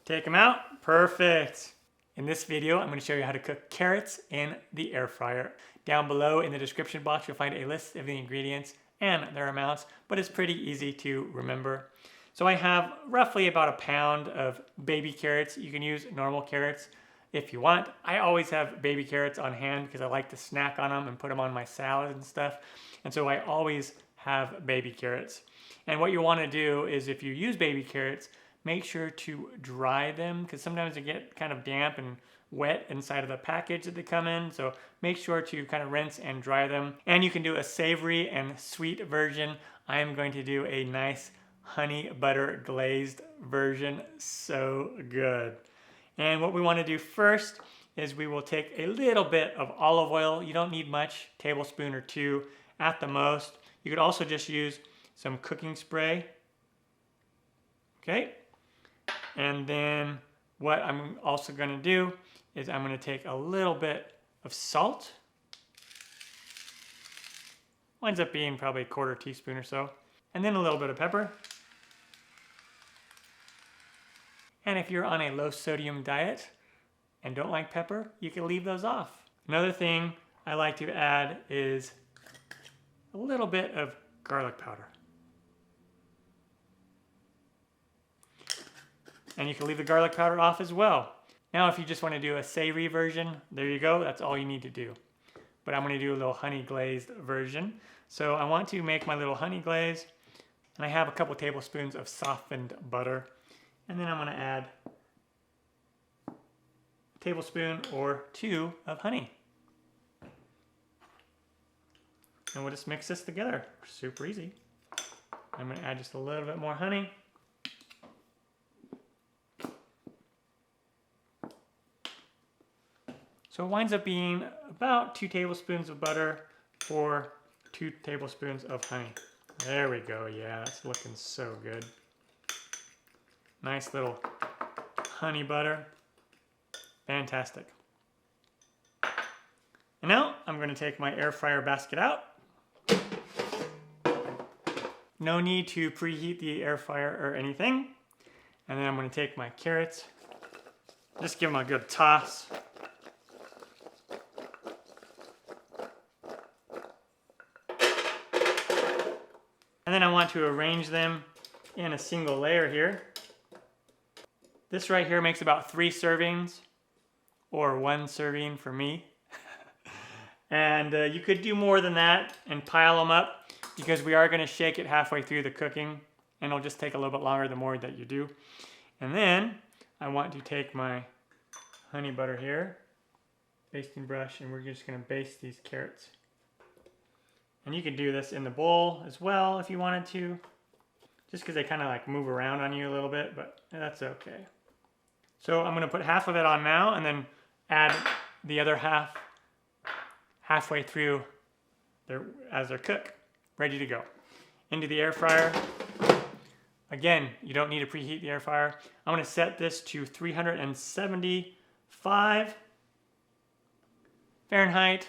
Take them out. Perfect. In this video, I'm going to show you how to cook carrots in the air fryer. Down below in the description box, you'll find a list of the ingredients and their amounts, but it's pretty easy to remember. So I have roughly about a pound of baby carrots. You can use normal carrots if you want. I always have baby carrots on hand because I like to snack on them and put them on my salad and stuff. And so I always have baby carrots. And what you want to do is if you use baby carrots, make sure to dry them because sometimes they get kind of damp and wet inside of the package that they come in. So make sure to kind of rinse and dry them. And you can do a savory and sweet version. I am going to do a nice honey butter glazed version. So good. And what we want to do first is we will take a little bit of olive oil. You don't need much, tablespoon or two at the most. You could also just use some cooking spray. Okay. And then what I'm also going to do is I'm going to take a little bit of salt. Winds up being probably a quarter teaspoon or so. And then a little bit of pepper. And if you're on a low sodium diet and don't like pepper, you can leave those off. Another thing I like to add is a little bit of garlic powder. And you can leave the garlic powder off as well. Now if you just want to do a savory version, there you go, that's all you need to do. But I'm going to do a little honey glazed version. So I want to make my little honey glaze, and I have a couple tablespoons of softened butter. And then I'm going to add a tablespoon or two of honey. And we'll just mix this together. Super easy. I'm going to add just a little bit more honey. So it winds up being about 2 tablespoons of butter for 2 tablespoons of honey. There we go. Yeah, that's looking so good. Nice little honey butter. Fantastic. And now I'm going to take my air fryer basket out. No need to preheat the air fryer or anything. And then I'm going to take my carrots. Just give them a good toss. And then I want to arrange them in a single layer here. This right here makes about 3 servings, or 1 serving for me. And you could do more than that and pile them up because we are going to shake it halfway through the cooking, and it'll just take a little bit longer the more that you do. And then I want to take my honey butter here, basting brush, and we're just going to baste these carrots. And you could do this in the bowl as well if you wanted to, just because they kind of like move around on you a little bit, but that's okay. So I'm going to put half of it on now and then add the other half halfway through as they're cooked, ready to go. Into the air fryer. Again, you don't need to preheat the air fryer. I'm going to set this to 375 Fahrenheit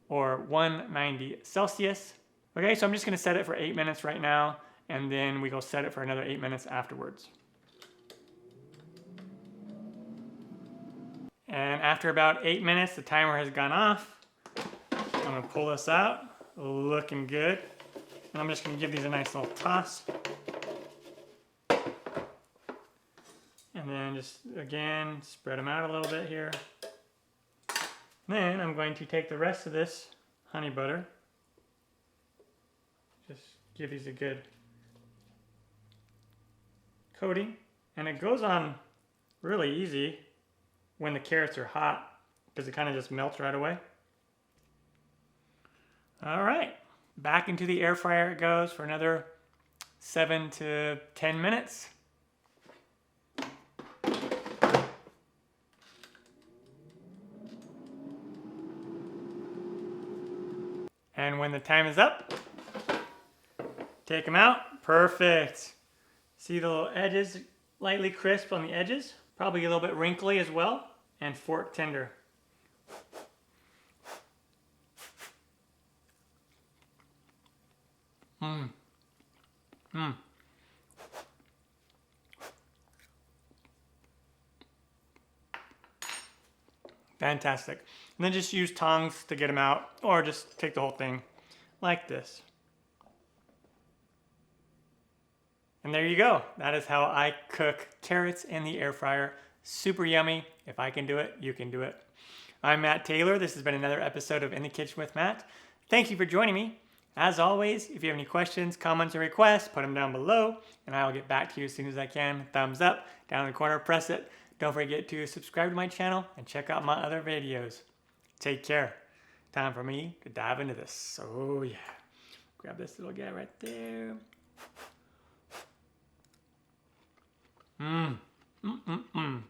or 190 Celsius. Okay, so I'm just going to set it for 8 minutes right now, and then we go set it for another 8 minutes afterwards. And after about 8 minutes, the timer has gone off. I'm going to pull this out, looking good. And I'm just going to give these a nice little toss. And then just, again, spread them out a little bit here. Then I'm going to take the rest of this honey butter. Just give these a good coating. And it goes on really easy when the carrots are hot because it kind of just melts right away. All right, back into the air fryer it goes for another 7 to 10 minutes. And when the time is up, take them out. Perfect. See the little edges, lightly crisp on the edges? Probably a little bit wrinkly as well, and fork tender. Fantastic. And then just use tongs to get them out, or just take the whole thing like this. And there you go. That is how I cook carrots in the air fryer. Super yummy. If I can do it, you can do it. I'm Matt Taylor. This has been another episode of In the Kitchen with Matt. Thank you for joining me. As always, if you have any questions, comments, or requests, put them down below, and I will get back to you as soon as I can. Thumbs up, down in the corner, press it. Don't forget to subscribe to my channel and check out my other videos. Take care. Time for me to dive into this. Oh yeah. Grab this little guy right there. Mmm.